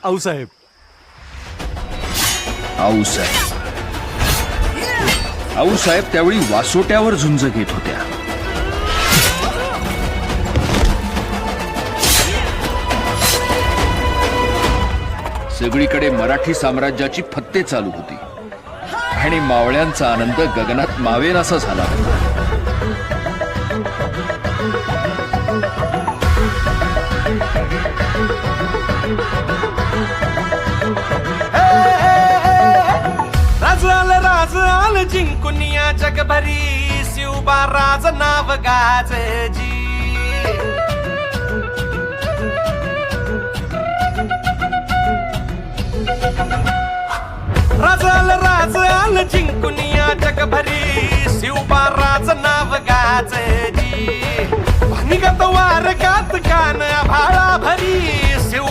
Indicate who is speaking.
Speaker 1: आऊसाहेब
Speaker 2: आऊसाहेब त्यावेळी वासोट्यावर झुंज घेत होत्या. सगळीकडे मराठी साम्राज्याची फत्ते चालू होती आणि मावळ्यांचा आनंद गगनात मावेनासा झाला होता.
Speaker 3: राज आल जिंकुनिया जगभरी शिवबा राज नाव गाजजी. राज आल जिंकुनिया जगभरी शिवबा राज नाव गाजजी. निगत वार गात कान भाळा भरी शिवबा